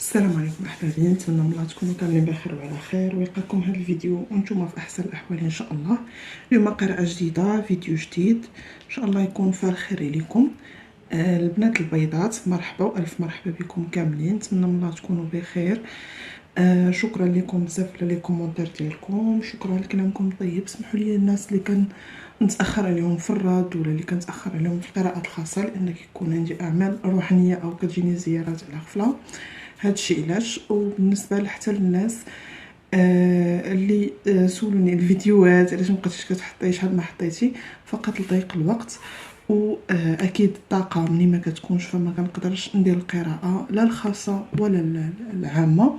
السلام عليكم احبابي، نتمنى من الله تكونوا كاملين بخير وعلى خير ويلقاكم هذا الفيديو وانتم في احسن الاحوال ان شاء الله. اليوم قراءه جديده، فيديو جديد ان شاء الله يكون فيه الخير ليكم. البنات البيضات، مرحبا والف مرحبا بكم كاملين، نتمنى من الله تكونوا بخير. شكرا لكم بزاف على لي كومونتير ديالكم، شكرا لكلامكم الطيب. سمحوا لي الناس اللي كان نتاخر عليهم في الرد ولا اللي كنتاخر عليهم في القراءات الخاصه، لان كيكون عندي اعمال روحانيه او كتجيني زيارات على غفله. هادشي علاش. وبالنسبه حتى للناس اللي سولوني الفيديوهات علاش مبقيتيش كتحطي شحال ما حطيتي، فقط لضيق الوقت. واكيد الطاقه ملي ما كتكونش فما كنقدرش ندير القراءه لا الخاصه ولا العامه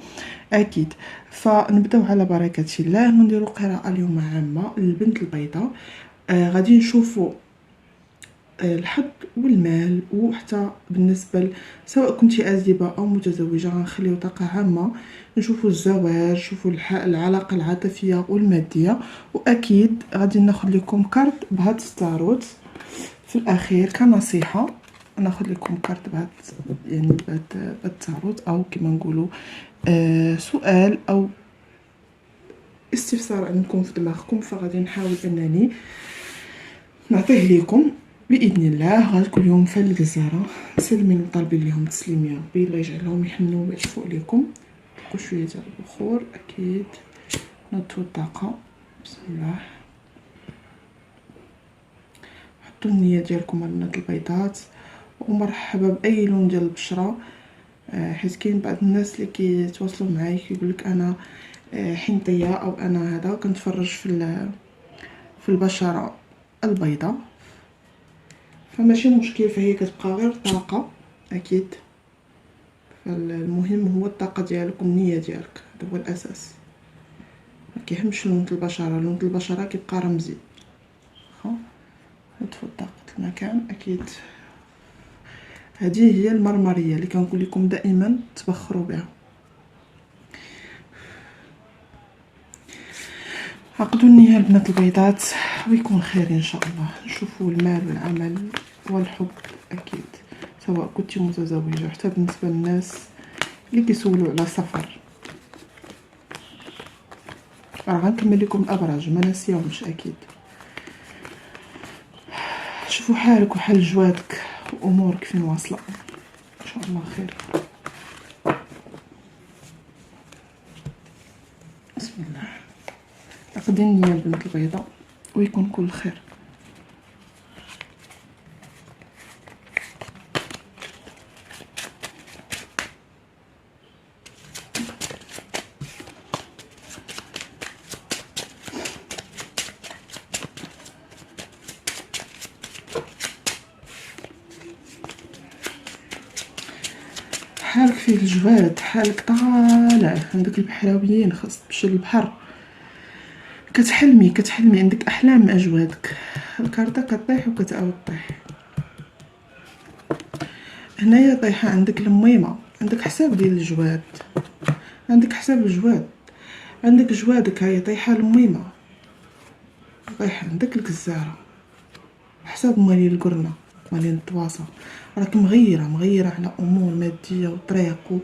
اكيد. فنبداو على بركه الله، نديروا قراءه اليوم عامه للبنت البيضاء. غادي نشوفوا الحظ والمال، وحتى بالنسبه سواء كنتي عازبه او متزوجه غنخليو طاقه عامه، نشوفوا الزواج، نشوفوا العلاقه العاطفيه والماديه. واكيد غادي ناخذ لكم كارت بهاد التاروت في الاخير كنصيحه. ناخذ لكم كارت بهاد يعني بهاد التاروت، او كما نقولوا سؤال او استفسار عندكم في دماغكم، فغادي نحاول انني نعطيه لكم باذن الله. غتكون اليوم في الجزيره، مسلمين طالبين لهم تسليم يا ربي، الله يجعلهم يحنوا ويشفوا لكم. نلقوا شويه ديال البخور اكيد، نطفوا الطاقه. بسم الله. حطوا النيه ديالكم البنات البيضات، ومرحبا باي لون ديال البشره. حيت كاين بعض الناس اللي كيتواصلوا معايا كيقول لك انا حنطيه او انا هذا، كنتفرج في البشره البيضاء، فماشي مشكل، فهي كتبقى غير طاقه اكيد. فالمهم هو الطاقه ديالك والنيه ديالك، هذا هو الاساس. ما كيهمش لون البشره، لون البشره كيبقى رمزي. نطفوا طاقه المكان اكيد. هذه هي المرمريه اللي كنقول لكم دائما تبخروا بها. عقدوا النية البنات البيضات ويكون خير ان شاء الله. نشوفوا المال والعمل والحب اكيد، سواء كنتي متزوجه حتى بالنسبه للناس اللي كيسولوا على سفر. راه غنكمل لكم الابراج ما ناسيهمش اكيد. شوفوا حالك وحال جوادك وامورك فين واصله، ان شاء الله خير. بسم الله. عقدي النية البنت البيضاء ويكون كل خير. حالك فيه الجواد، حالك طالع عندك البحراويين، خاص تمشي للبحر، كتحلمي عندك احلام مع جوادك. الكارطه كطيح وكتعاود طيح. هنايا طايحه عندك الميمه، عندك حساب ديال الجواد، عندك حساب الجواد، عندك جوادك هاي طايحه الميمه، طايحه عندك الجزاره، حساب مالي القرنه مالي التواصل. راك مغيره على امور ماديه وطريق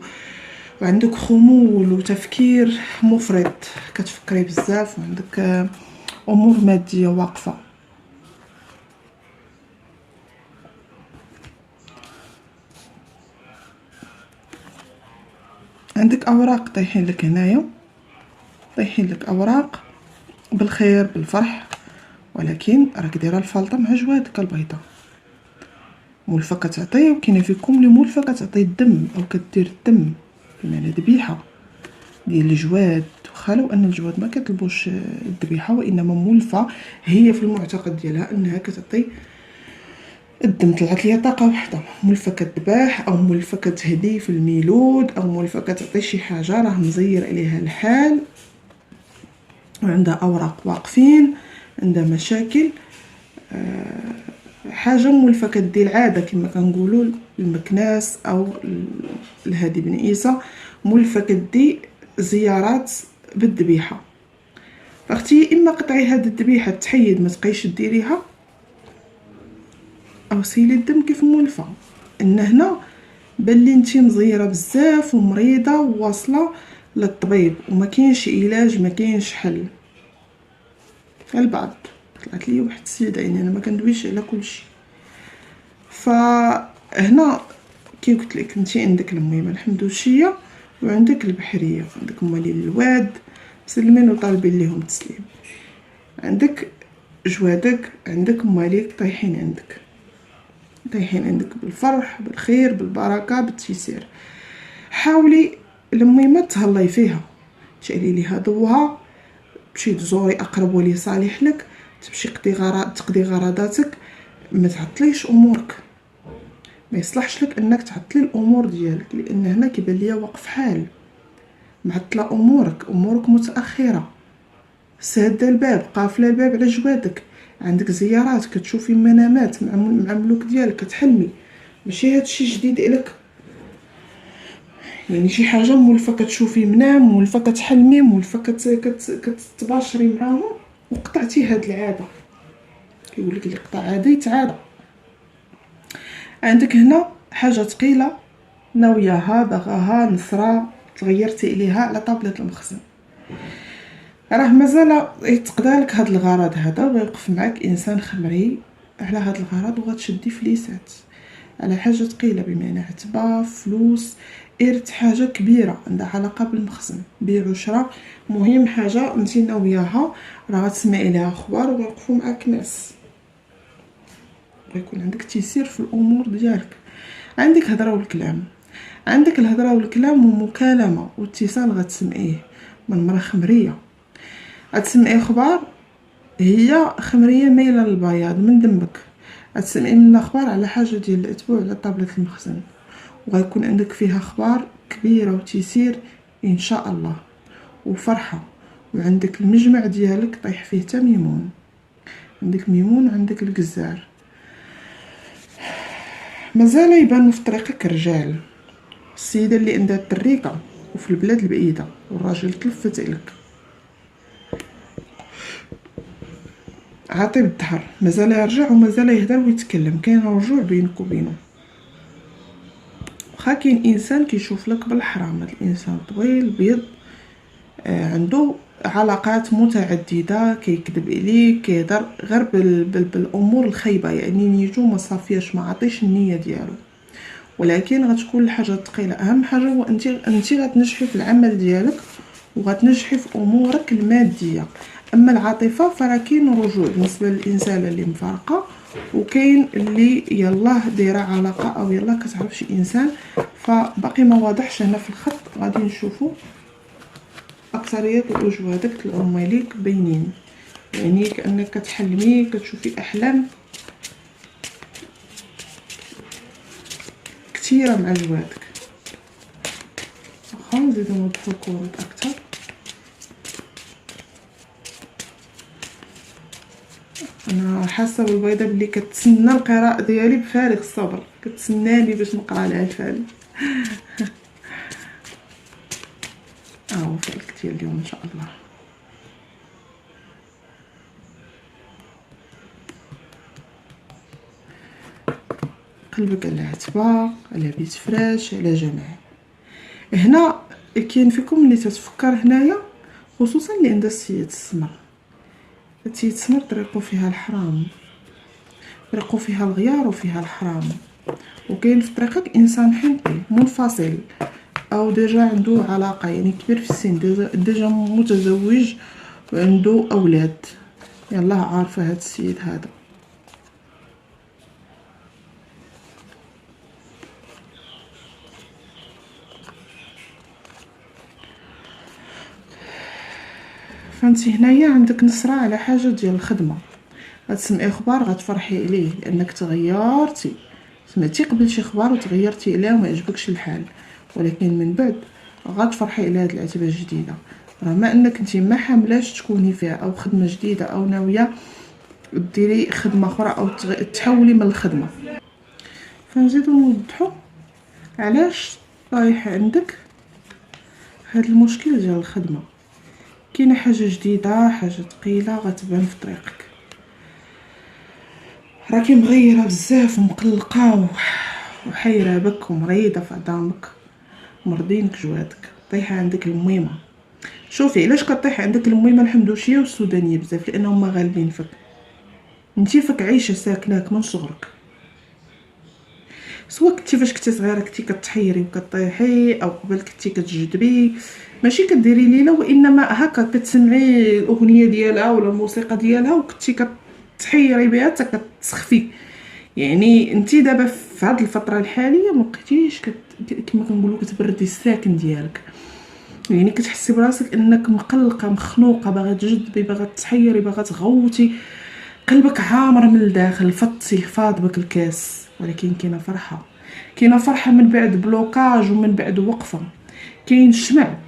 وعندك خمول وتفكير مفرط، كتفكري بزاف وعندك امور ماديه واقفه. عندك اوراق طايحين لك هنايا، طايحين لك اوراق بالخير بالفرح، ولكن راك دايره الفلطه مع جوادك البيضاء. مولفه كتعطي، وكاينه فيكم اللي مولفه كتعطي الدم او كدير الدم، بمعنى ذبيحه ديال الجواد. واخا لو ان الجواد ما كيطلبوش الذبيحه، وانما مولفه هي في المعتقد ديالها انها كتعطي الدم. طلعت ليا طاقه وحده، مولفه كتذبح او مولفه كتهدي في الميلود او مولفه كتعطي شي حاجه راه مزير عليها الحال، وعندها اوراق واقفين، عندها مشاكل. حاجه مولفه كدير العاده كما كنقولوا المكناس او الهادي بن عيسى، مولفه كدي زيارات بالذبيحه. فاختي اما قطعي هاد الذبيحه تحيد ما تبقايش ديريها، او سيلي الدم كيف مولفه. ان هنا بان لي نتي مزيره بزاف ومريضه وواصله للطبيب وما كاينش علاج، ما كاينش حل. البعض طلعت لي واحد السيده، يعني انا ما كندويش على كلشي. فهنا كي قلت لك انتي عندك الميمه الحمدوشيه وعندك البحريه، عندك مالي الواد مسلمين وطالبين ليهم تسليم، عندك جوادك، عندك مالك طايحين عندك بالفرح بالخير بالبركه بالتيسير. حاولي الميمه تهلاي فيها، تشعلي ليها ضوها، تمشي تزوري اقرب ولي صالح لك، تمشي تقضي غرضاتك، ما تعطليش امورك. ما يصلحش لك انك تعطلي الامور ديالك، لان هنا كيبان ليا واقف حال معطله امورك متاخره، ساده الباب، قافله الباب على جوادك، عندك زيارات، كتشوفي منامات مع ملوك ديالك، كتحلمي. ماشي هادشي جديد عليك، يعني شي حاجه مولفه كتشوفي منام، مولفه كتحلمي، مولفه كتباشري معاهم وقطعتي هاد العاده. كيقولك اللي قطع عاده يتعادى. عندك هنا حاجه ثقيله ناوياها باغاها نصره تغيرتي عليها على طابله المخزن، راه مازال يتقدالك هاد الغرض هذا ويوقف معاك انسان خمري على هاد الغرض، وغتشدي فليسات على حاجه ثقيله بمعنى عتبه فلوس ارث، حاجه كبيره عندها علاقه بالمخزن، بيع وشراء، مهم حاجه انت ناوياها، راه غتسمعي لها اخبار ويوقفوا معاك ناس، غيكون عندك تيسير في الامور ديالك. عندك هضره والكلام، عندك الهضره والكلام ومكالمه واتصال غتسمعيه من مرا خمريه، غتسمعي اخبار هي خمريه مايله للبياض من دمك، غتسمعي من الاخبار على حاجه ديال الاتبوع على طابله المخزن، وغيكون عندك فيها اخبار كبيره وتيسير ان شاء الله وفرحه. وعندك المجمع ديالك طيح فيه حتى ميمون، عندك ميمون وعندك الجزار. مازال يبانوا في طريقك رجال، السيده اللي عندها الطريقه وفي البلاد البعيده والراجل تلفت عليك، عاطي بالظهر، مازال يرجع ومازال يهدر ويتكلم، كاين رجوع بينك وبينه. واخا كاين انسان كيشوف لك بالحرام، هذا الانسان طويل بيض، عنده علاقات متعدده، كيكذب عليك، كيهضر غير بالامور الخايبه، يعني نيتو ما صافياش، ما عطيش النيه ديالو، ولكن غتكون الحاجه الثقيله. اهم حاجه هو انت غتنجحي في العمل ديالك وغتنجحي في امورك الماديه. اما العاطفه فراه كاين رجوع بالنسبه للانسان اللي مفارقه، وكاين اللي يلاه دايره علاقه او يلاه كتعرف شي انسان، فباقي ما واضحش هنا في الخط. غادي نشوفوا اكثريه الوجوهات طلعوا مالك باينين، يعني كانك كتحلمي كتشوفي احلام كثيره مع جوادك. واخا نزيدو نوضحو الكروت اكثر. انا حاسه بالبيضه بلي كتسنى القراءه ديالي بفارغ الصبر، كتسناني باش نقرا لها الفال. هو فالك ديال اليوم ان شاء الله. قلبك على عتبه، على بيت فراش، على جماعه. هنا كاين فيكم اللي تتفكر هنايا، خصوصا اللي عندها السيد السمر. السيد السمر طريقو فيها الحرام، طريقو فيها الغيار وفيها الحرام، وكاين في طريقك انسان حنقي منفصل او ديجا عنده علاقه، يعني كبير في السن، ديجا متزوج وعنده اولاد. يلا عارفه هاد السيد هذا. فانتي هنايا عندك نصره على حاجه ديال الخدمه، غتسمعي اخبار غتفرحي عليه لانك تغيرتي، سمعتي قبل شي اخبار وتغيرتي عليها وما عجبكش الحال، ولكن من بعد غتفرحي على هاد العتبه الجديده. راه ما انك انت ما حاملاش تكوني فيها او خدمه جديده او ناويه ديري خدمه اخرى او تحولي من الخدمه. فنزيدو نوضحوا علاش طايح عندك هاد المشكل ديال الخدمه. كاينه حاجه جديده، حاجه ثقيله غتبان في طريقك، راكي مغيره بزاف ومقلقه وحيره بك ومريضه في عظامك، مرضينك جوادك، طايحه عندك الميمه. شوفي علاش كطيح عندك الميمه الحمدوشيه والسودانيه بزاف؟ لانهم غالبين فيك، انتي فيك عيشه ساكناك من صغرك، سواء كنتي فاش كنتي صغيره كنتي كتحيري وكطيحي، او قبل كنتي كتجذبي، ماشي كديري ليله وانما هكا كتسمعي الاغنيه ديالها ولا الموسيقى ديالها وكنتي كتحيري بها حتى كتسخفي. يعني انتي دابا في هذه الفتره الحاليه ما بقيتيش كما كنقولوا كتبردي الساكن ديالك، يعني كتحسي براسك انك مقلقه مخنوقه، باغا تجذبي، باغا تحيري، باغا تغوتي، قلبك عامر من الداخل، فطسي فاض بك الكاس. ولكن كاينه فرحه، كاينه فرحه من بعد بلوكاج ومن بعد وقفه. كاين الشمع،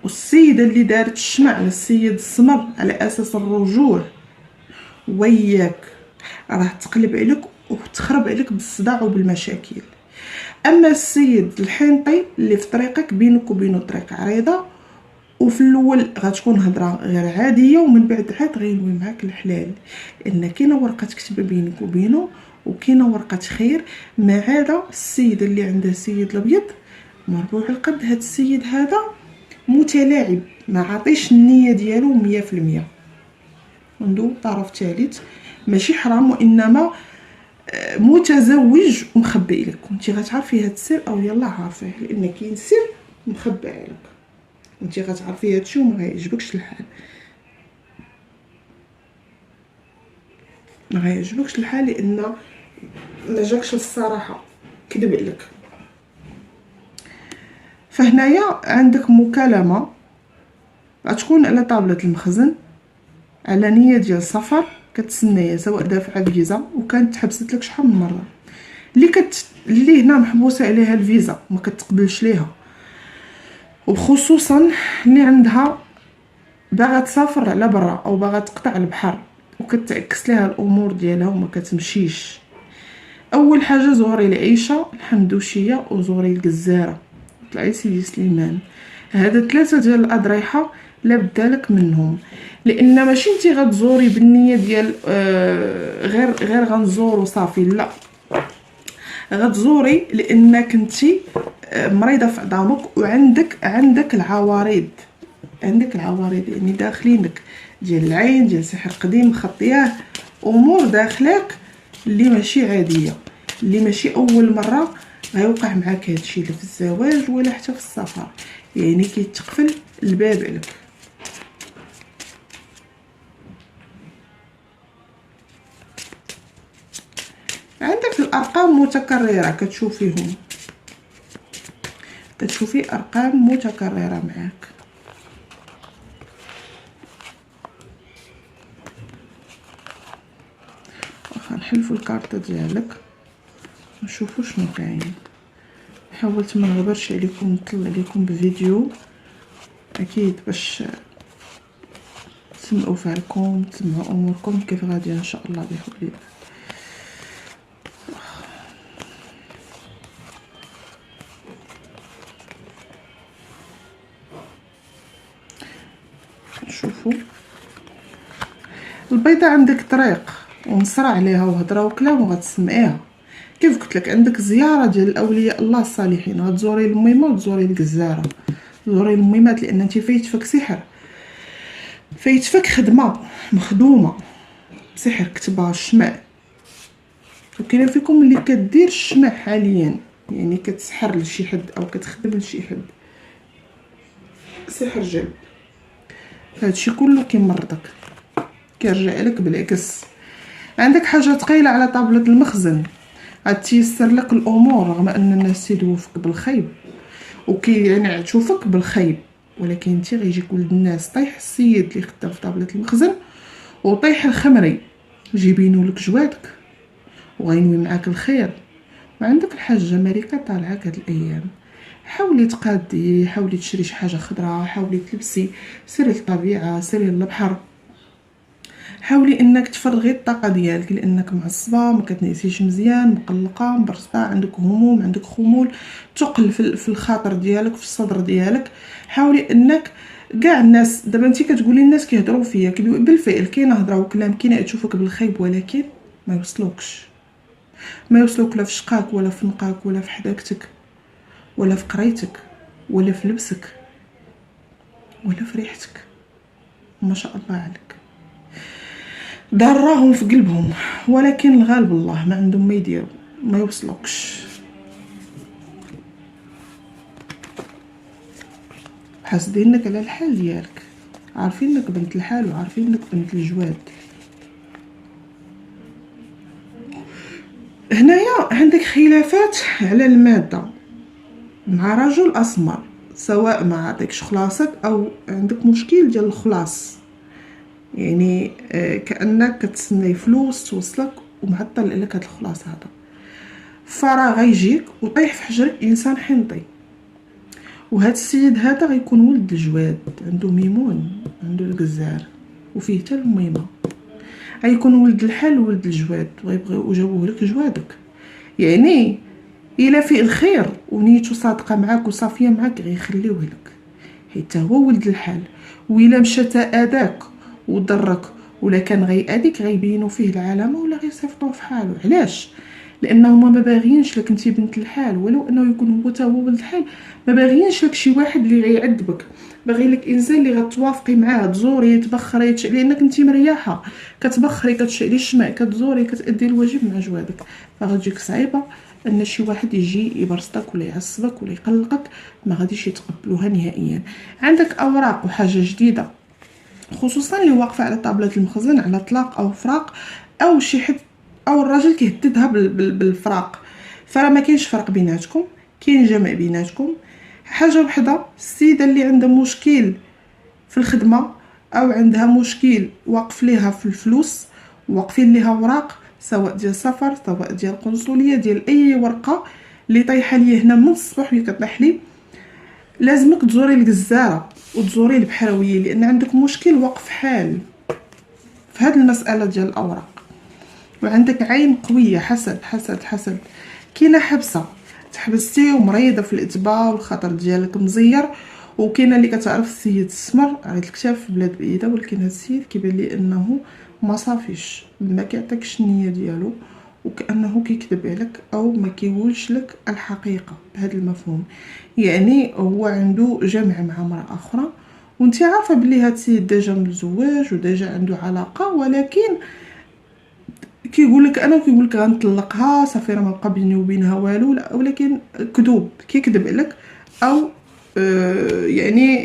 والسيده اللي دارت الشمع للسيد السمر على اساس الرجوع وياك راه تقلب عليك وتخرب عليك بالصداع وبالمشاكل. اما السيد الحنطي اللي في طريقك بينك وبينه طريق عريضه، وفي الاول غتكون هضره غير عاديه ومن بعد عاد غينوي معاك الحلال، لان كاينه ورقه كتبه بينك وبينه وكاينه ورقه خير. ما عدا السيد اللي عنده السيد الابيض مربوع القد، هذا السيد هذا متلاعب، ما عطيش النيه ديالو 100%. عنده طرف ثالث ماشي حرام، وانما متزوج ومخبئ لك، وانت غتعرفي هذا السر او يلا عارفيه، لان كاين سر مخبئ عليك، انت غتعرفي هادشي وما غيعجبكش الحال، ما غيعجبكش الحال لان ما جاكش الصراحه، كذب عليك. فهنايا عندك مكالمه غتكون على طابله المخزن على نيه ديال السفر، كتسنايا سواء دافعه الفيزا وكانت تحبست لك شحال من مره، اللي هنا محبوسه عليها الفيزا ما كتقبلش ليها، وخصوصا اللي عندها باغا تسافر على برا او باغا تقطع البحر وكتعكس ليها الامور ديالها وما كتمشيش. اول حاجه زوري العيشه الحمدوشيه وزوري الجزاره، طلعي سيدي سليمان، هذا 3 ديال الاضرحه لابدالك منهم، لان ماشي انت غتزوري بالنيه ديال غير غنزور وصافي، لا، غتزوري لانك انت مريضه في عظامك وعندك العوارض، عندك العوارض يعني داخلينك ديال العين، ديال سحر قديم خطياه، امور داخلك اللي ماشي عاديه، اللي ماشي اول مره غيوقع معاك هادشي، لا في الزواج ولا حتى في السفر، يعني كيتقفل الباب عليك. عندك الارقام متكرره كتشوفيهم، كتشوفي ارقام متكرره معاك. واخا نحلفوا الكارطه ديالك نشوفوا شنو كاين. حاولت ما نغبرش عليكم، نطلع عليكم بفيديو اكيد باش تسمعوا فالكم، تسمعوا اموركم كيف غاديه ان شاء الله بحول الله. شوفوا البيضه عندك طريق ونصرع عليها وهضره وكلام وغتسمعيها، كيف قلت لك عندك زياره ديال الاولياء الله الصالحين، غتزوري الميمه وتزوري الجزاره، زوري الميمات لان انت فايتفك سحر، فايتفك خدمه مخدومه بسحر كتبها الشمع، وكاين فيكم اللي كدير الشمع حاليا، يعني كتسحر لشي حد او كتخدم لشي حد سحر جلب، هادشي كله كيمرضك كيرجع لك بالعكس. عندك حاجه ثقيله على طابله المخزن غتيسر لك الامور، رغم ان الناس تيدوفك بالخيب وكينعتو فيك بالخيب، ولكن انت غيجيك ولد الناس طيح السيد اللي خدام في طابله المخزن وطيح الخمري جيبينو لك جوادك وغينوي معاك الخير. وعندك الحاجه ملكه طالعه هاد الايام، حاولي تقادي، حاولي تشري شي حاجه خضراء، حاولي تلبسي، سيري للطبيعه، سيري للبحر، حاولي انك تفرغي الطاقه ديالك لانك معصبه، ما كتنعسيش مزيان، مقلقه، مبرصبه، عندك هموم، عندك خمول، ثقل في الخاطر ديالك، في الصدر ديالك. حاولي انك كاع الناس دابا انت كتقولي الناس كيهضروا فيا بالفعل كاينه هضره وكلام كاينه تشوفك بالخيب، ولكن ما يوصلوكش، ما يوصلوك لا في شقاك ولا في نقاك ولا في حداقتك ولا في قرايتك ولا في لبسك ولا في ريحتك. ما شاء الله عليك، دراهم في قلبهم، ولكن الغالب الله ما عندهم ما يديروا، ما يوصلوكش. حاسدينك على الحال ديالك، عارفينك بنت الحال وعارفينك بنت الجواد. هنايا عندك خلافات على الماده مع رجل اسمر، سواء ما عطيكش خلاصك او عندك مشكل ديال الخلاص، يعني كانك كتسناي فلوس توصلك ومعطل عليك هاد الخلاص هذا. فراه غيجيك وطيح في حجرك انسان حنطي، وهذا السيد هذا غيكون ولد الجواد، عنده ميمون، عنده القزار وفيه حتى الميمه. غيكون ولد الحال ولد الجواد، وغيبغيو جابوه لك جوادك. يعني الا فيه الخير ونيته صادقه معاك وصافيه معاك غيخليوه لك، حيت هو ولد الحال. وإلا مشى تاذاك وضرك ولا كان غيأذيك غيبينوا فيه العلامه ولا غيصيفطوه في حاله. علاش؟ لانه هما ما باغيينش لك انت بنت الحال، ولو انه يكون هو تا هو ولد الحال، ما باغيينش لك شي واحد اللي غيعذبك، باغي لك انسان اللي غتوافقي معاه، تزوري تبخري لانك انت مرياحه، كتبخري كتشعلي الشمع كتزوري كتادي الواجب مع جوادك. فغتجيك صعيبه ان شي واحد يجي يبرصدك ولا يعصبك ولا يقلقك، ما غاديش يتقبلوها نهائيا. عندك اوراق وحاجه جديده، خصوصا اللي واقفه على طابله المخزن على طلاق او فراق، او شي حد او الراجل كيهددها بالفراق. فراه ما كاينش فرق بيناتكم، كاين جمع بيناتكم. حاجه وحده، السيده اللي عندها مشكل في الخدمه او عندها مشكل واقف ليها في الفلوس، واقفين ليها اوراق سواء ديال سفر سواء ديال قنصليه ديال اي ورقه اللي طايحه ليا هنا من الصباح وهي كطيح لي، لازمك تزوري الجزاره وتزوري البحراويه، لان عندك مشكل واقف حال في هذه المساله ديال الاوراق. وعندك عين قويه، حسد حسد حسد. كاينه حبسه، تحبستي ومريضه في الاتباع والخاطر ديالك مزير. وكاينه اللي كتعرف السيد السمر على الكتاف في بلاد بعيده، ولكن هذا السيد كيبان لي انه ما صافيش، ما كيعطيكش النيه ديالو، وكانه كيكذب عليك او ما كيقولش لك الحقيقه بهذا المفهوم. يعني هو عنده جمع مع امراه اخرى، وانت عارفه بلي هذا السيد ديجا متزوج وديجا عنده علاقه، ولكن كيقول لك انا وكيقول لك غنطلقها صافي راه ما بقى بيني وبينها والو، لا، ولكن كذوب، كيكذب عليك او يعني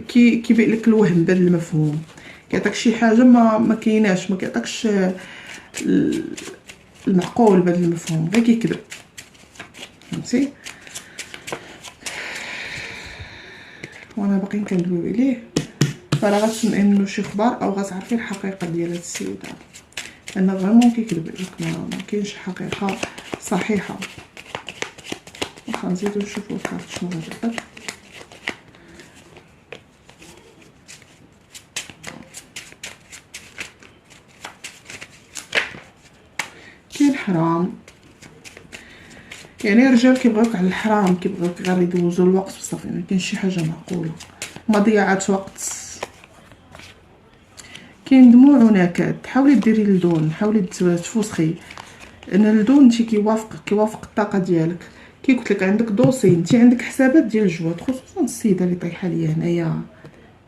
كيبين لك الوهم بهذا المفهوم، كيعطيك شي حاجه ما كايناش، ما كيعطيكش المعقول بهذا المفهوم، غير كيكذب. فهمتي؟ وانا باقي كندوي عليه، فراه غتسمعي منه شي اخبار او غتعرفي الحقيقه ديال هذا السيد هذا، لان فريمون كيكذب عليك، ما كاينش حقيقه صحيحه. واخا نزيدو نشوفو الكارت شنو غادي. كاين حرام، يعني رجال كيبغيوك على الحرام، كيبغيوك غير يدوزوا الوقت بصافي، ما كاينش شي حاجه معقوله، مضيعه وقت. كاين دموع ونكد، حاولي ديري اللون، حاولي تفوسخي، ان اللون انت كيوافق الطاقه ديالك. كي قلت لك عندك دوسي، انت عندك حسابات ديال الجواد، خصوصا السيده اللي طايحه ليا هنايا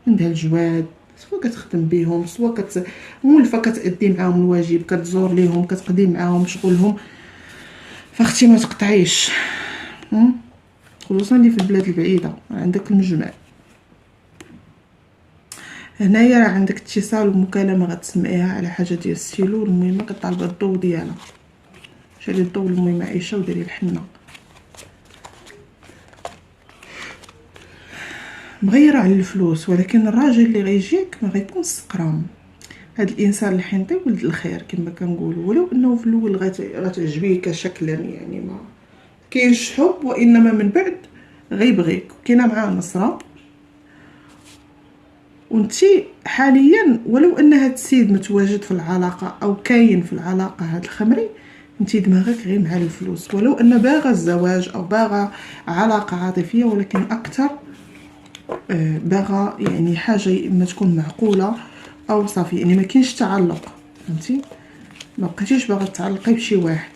عندها الجواد، سواء كتخدم بهم سواء مولفه كتادي معاهم الواجب، كتزور ليهم، كتقضي معاهم شغلهم، فاختي ما تقطعيش، خصوصا اللي في البلاد البعيده. عندك المجمع هنايا، راه عندك اتصال ومكالمه غتسمعيها على حاجه ديال السيلو، المهمه كطالبه الضو ديالها، شالي الضو المهمه عايشه وديري الحنه. مغيره على الفلوس، ولكن الراجل اللي غيجيك ما غيكون سقرام. هاد الانسان اللي حينطي ولد الخير كما كنقولوا، ولو انه في الاول غتعجبيه كشكلا، يعني ما كاينش حب، وانما من بعد غيبغيك. كاينه معاه نصره، وانتي حاليا ولو ان هاد السيد متواجد في العلاقه او كاين في العلاقه هاد الخمري، انتي دماغك غير مع الفلوس، ولو ان باغا الزواج او باغا علاقه عاطفيه، ولكن اكثر باغا يعني حاجه اما تكون معقوله او صافي، يعني ما كاينش تعلق. فهمتي؟ ما بقيتيش باغا تعلقي بشي واحد،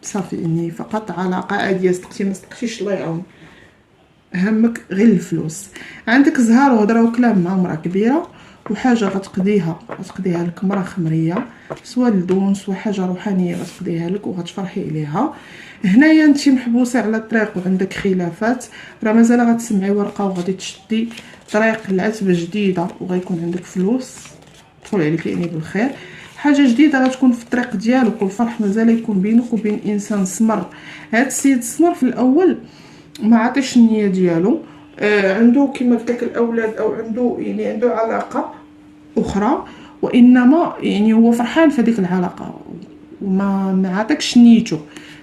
صافي يعني فقط علاقه عاديه، صدقتي ما صدقتيش الله يعاون، همك غير الفلوس. عندك زهر وهضره وكلام مع مرا كبيره وحاجه غتقضيها لك مرا خمريه، سواء لدون سواء حاجه روحانيه غتقضيها لك وغتفرحي عليها. هنايا انت محبوسه على الطريق وعندك خلافات، راه مازال غتسمعي ورقه وغادي تشدي طريق العتبه جديده وغيكون عندك فلوس تدخل عليك يعني بالخير. حاجه جديده غتكون في الطريق ديالك والفرح مازال يكون بينك وبين انسان سمر. هاد السيد السمر في الاول ما عطيش النيه ديالو، عنده كما قلت لك الاولاد او عنده يعني عنده علاقه اخرى، وانما يعني هو فرحان في هذيك العلاقه وما عطاكش نيته،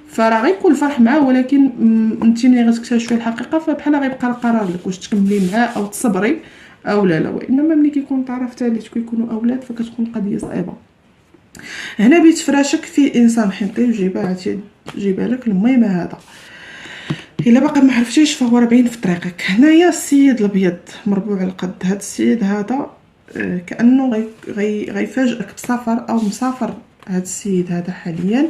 فراه غيكون الفرح معاه. ولكن انت ملي غتكتشفي الحقيقه فبحال غيبقى القرار لك واش تكملي معاه او تصبري او لا. وانما ملي كيكون طرف ثالث كيكونوا اولاد فكتكون قضيه صعيبه. هنا بيت فراشك فيه انسان حنطي جيبها لك. المهم هذا الا باقي ما عرفتيش فهو راه باين في طريقك. هنايا السيد الابيض مربوع القد، هذا السيد هذا كانه غيفاجئك بسفر او مسافر. هذا السيد هذا حاليا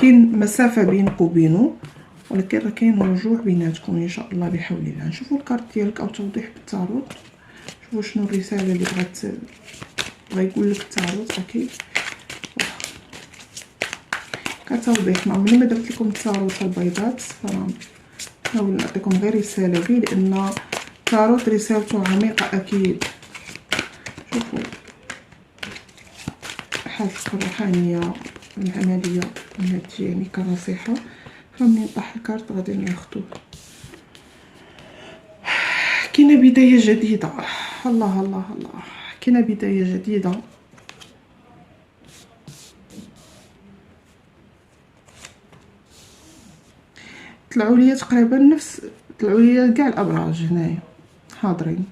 كاين مسافه بينك وبينه، ولكن راه كاين رجوع بيناتكم ان شاء الله بحول الله. نشوفوا الكارت ديالك او توضيح بالتاروت، شوفوا شنو الرساله اللي بغا يقول لك التاروت. اكيد كتوضيح مع ملي ما درت لكم التاروت البيضات نحاول نعطيكم غير رساله به، لان التاروت رسالته عميقه اكيد. شوفوا حالتك الروحانيه العمليه هادشي يعني كنصيحه، فمنين طاح الكارت غادي ناخذوه. كاينه بدايه جديده. الله الله الله، كاينه بدايه جديده. طلعوا لي تقريبا طلعوا لي كاع الابراج هنايا حاضرين.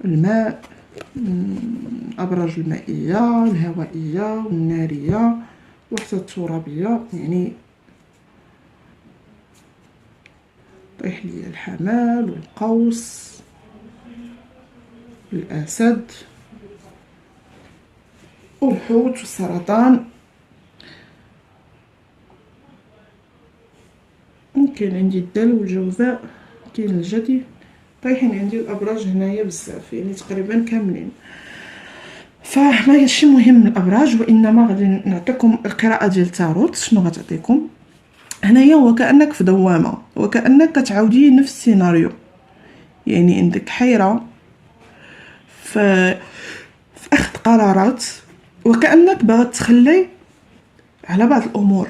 الماء، الابراج المائيه الهوائيه والناريه وحتى الترابيه، يعني طيح لي الحمل والقوس الاسد والحوت والسرطان. ممكن عندي الدلو والجوزاء، كاين الجدي، طايحين عندي الابراج هنايا بزاف يعني تقريبا كاملين. فماشي مهم الابراج، وانما غادي نعطيكم القراءه ديال التاروت. شنو غتعطيكم هنايا؟ وكانك في دوامه، وكانك كتعاودي نفس السيناريو، يعني عندك حيره في اخذ قرارات، وكانك باغا تخلي على بعض الامور،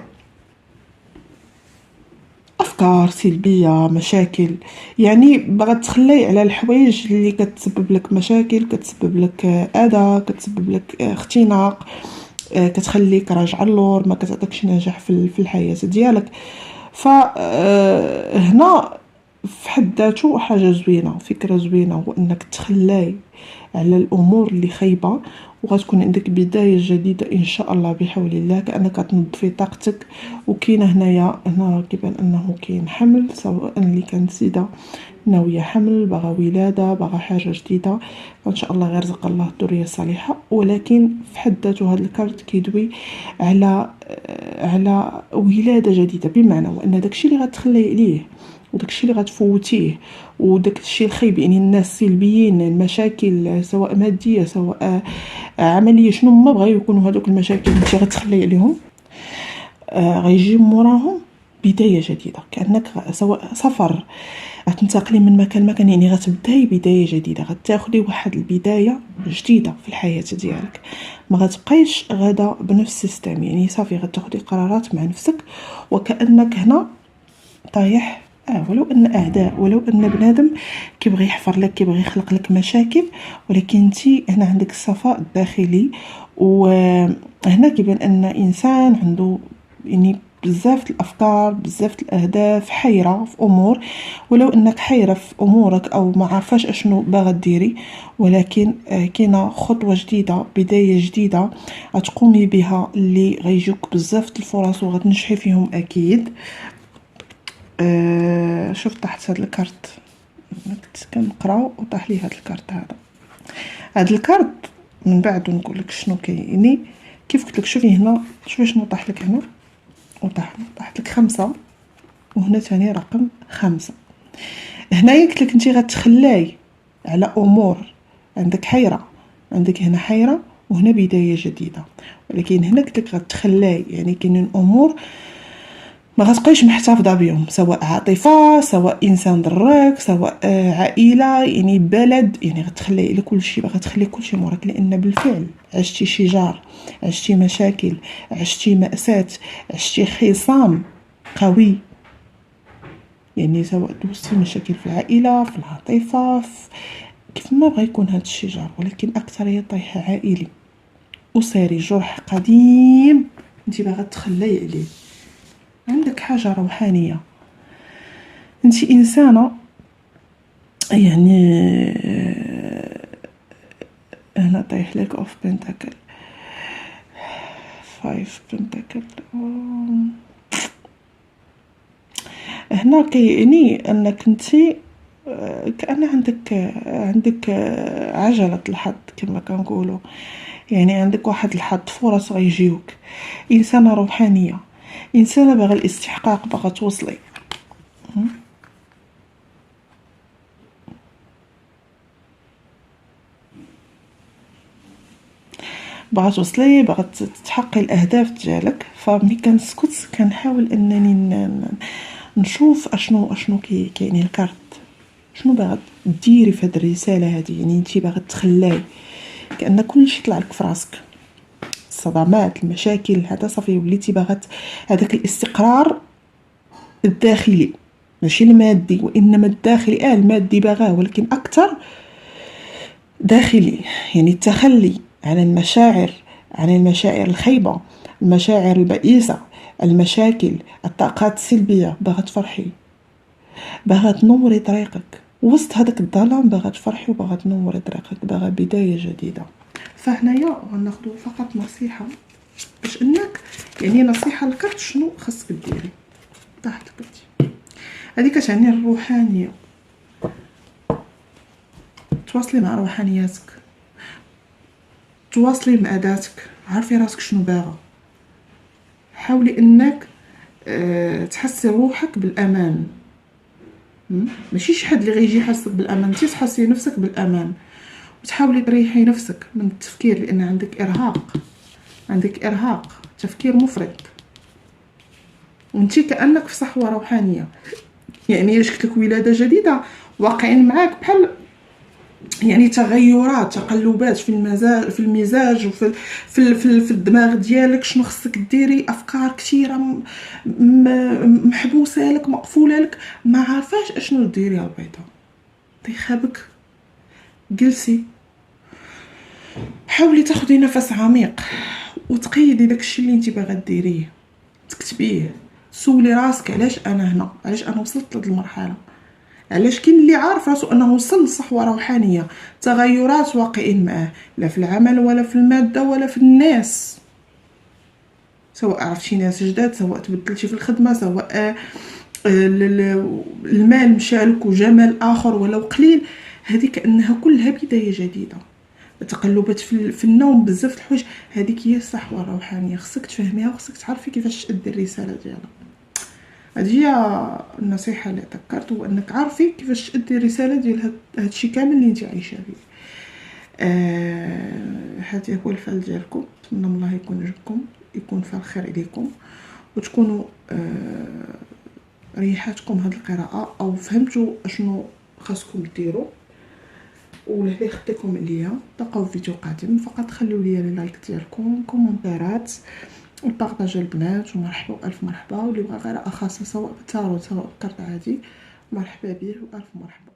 افكار سلبيه مشاكل، يعني باغا تخلي على الحوايج اللي كتسبب لك مشاكل، كتسبب لك اذى، كتسبب لك اختناق، كتخليك راجع اللور، ما كتعطيكش نجاح في الحياه ديالك. فهنا في حد ذاته حاجه زوينه، فكره زوينه، هو انك تخلي على الامور اللي خايبه وغتكون عندك بدايه جديده ان شاء الله بحول الله، كانك تنظفي طاقتك. وكاينه هنا كيبان انه كاين حمل، سواء اللي كانت سيده ناويه حمل، باغا ولاده، باغا حاجه جديده، فان شاء الله غير رزق الله الذريه الصالحه. ولكن في حد ذاته هذا الكارت كيدوي على ولاده جديده، بمعنى وان داكشي اللي غتخلي عليه وداكشي اللي غتفوتيه وداكشي الخايب، يعني الناس السلبيين، المشاكل سواء ماديه سواء عمليه، شنو ما بغاو يكونوا هذوك المشاكل انت غتخلي عليهم، غيجي موراهم بدايه جديده. كانك سواء سفر غتنتقلي من مكان لمكان، يعني غتبداي بدايه جديده، غتاخدي واحد البدايه جديده في الحياه ديالك، ما غتبقايش غادا بنفس السيستم، يعني صافي غتاخدي قرارات مع نفسك. وكانك هنا طايح ولو ان اعداء، ولو ان بنادم كيبغي يحفر لك، كيبغي يخلق لك مشاكل، ولكن انت هنا عندك الصفاء الداخلي. وهنا كيبان ان انسان عنده يعني بزاف الافكار، بزاف الاهداف، حيره في امور، ولو انك حيره في امورك او ما عارفاش اشنو باغا ديري، ولكن كاينه خطوه جديده، بدايه جديده غتقومي بها، اللي غيجوك بزاف الفرص وغتنجحي فيهم اكيد. شوف تحت هاد الكارت كنت كنقراو وطاح لي هاد الكارت هاد الكارت من بعد نقول لك شنو كاين. يعني كيف قلت لك، شوفي هنا، شوفي شنو طاح لك هنا. طاحت لك 5 وهنا ثاني رقم 5. هنايا قلت لك انت غتخلاي على امور عندك حيره، عندك هنا حيره وهنا بدايه جديده، ولكن هنا قلت لك غتخلاي يعني كاينين امور ما غتبقايش محتفظه بهم، سواء عاطفه، سواء انسان ضرك، سواء عائله، يعني بلد، يعني غتخلي على كل شيء، باغا تخلي كل شيء موراك، لان بالفعل عشتي شجار، عشتي مشاكل، عشتي مأساة، عشتي خصام قوي، يعني سواء دوزتي مشاكل في العائله، في العاطفه، كيف ما بغى يكون هذا الشجار، ولكن اكثر هي طيح عائلي اسري، جرح قديم انت باغا تخلي عليه. عندك حاجه روحانيه، انت انسانه يعني هنا طيح لك اوف بنتاكل، 5 بنتاكل. هنا كيعني انك انت كأن عندك عجلة الحظ كما كنقولوا، يعني عندك واحد الحظ، فرص غيجيوك. انسانه روحانيه، انسانه باغا الاستحقاق، باغا توصلي، باغا توصلي، باغا تحققي الاهداف ديالك. فملي كنسكت كنحاول انني نشوف اشنو كاين الكارت، شنو باغا ديري في هذه الرساله هذه. يعني انت باغا تخلاي كأن كلشي طلع لك في راسك، الصدمات، المشاكل، هذا صافي وليتي باغا هذاك الاستقرار الداخلي، ماشي المادي وانما الداخلي. المادي باغاه ولكن اكثر داخلي، يعني التخلي عن المشاعر، عن المشاعر الخيبه، المشاعر البئيسه، المشاكل، الطاقات السلبيه. باغا تفرحي، باغا تنوري طريقك وسط هذاك الظلام، باغا تفرحي وباغا تنوري طريقك، باغا بدايه جديده. فهنايا غناخدو فقط نصيحه باش انك، يعني نصيحه الكرت شنو خاصك ديري. طاحت كرتي هذه كتعني الروحانيه، تواصلي مع روحانياتك، تواصلي مع ذاتك، عارفي راسك شنو باغا، حاولي انك تحسي روحك بالامان. ماشي شي حد اللي غيجي يحسك بالامان، انت تحسي نفسك بالامان، وتحاولي تريحي نفسك من التفكير، لان عندك ارهاق، تفكير مفرط، وانت كانك في صحوه روحانيه. يعني الا شكت لك ولاده جديده واقعين معاك بحال يعني تغيرات، تقلبات في المزاج وفي في الدماغ ديالك. شنو خصك ديري، افكار كثيره محبوسه لك، مقفوله لك، ما عارفاش اشنو ديري. يا البيضه طيخه بك، جلسي، حاولي تاخدي نفس عميق وتقيدي داكشي اللي انت باغا ديريه، تكتبيه، سولي راسك علاش انا هنا، علاش انا وصلت لهاد المرحله، علاش كاين اللي عارف راسو انه وصل لصحوه روحانيه، تغيرات واقعين معاه، لا في العمل ولا في الماده ولا في الناس، سواء عرفتي ناس جداد، سواء تبدلتي في الخدمه، سواء المال مشالك وجمال اخر ولو قليل. هذه كانها كلها بدايه جديده. تقلبات في النوم، بزاف الحوايج، هذيك هي الصحوه الروحانيه. خصك تفهميها وخصك تعرفي كيفاش تأدي الرساله ديالها. هذه هي النصيحه اللي ذكرت، هو انك عارفي كيفاش تأدي الرساله ديال هادشي كامل اللي انت عايشه فيه. هذا هو الفعل ديالكم. نتمنى من الله يكون عجبكم، يكون فيه الخير عليكم، وتكونوا ريحاتكم هذه القراءه او فهمتوا اشنو خاصكم ديروا. ولهذا خديتكم عليا. نلقاو في فيديو قادم. فقط خليوا لي اللايك ديالكم، كومونتيرات، وبارطاجي البنات، ومرحبا والف مرحبا. واللي بغى قراءه خاصه سواء بالتارو سواء بالكرت عادي، مرحبا به والف مرحبا.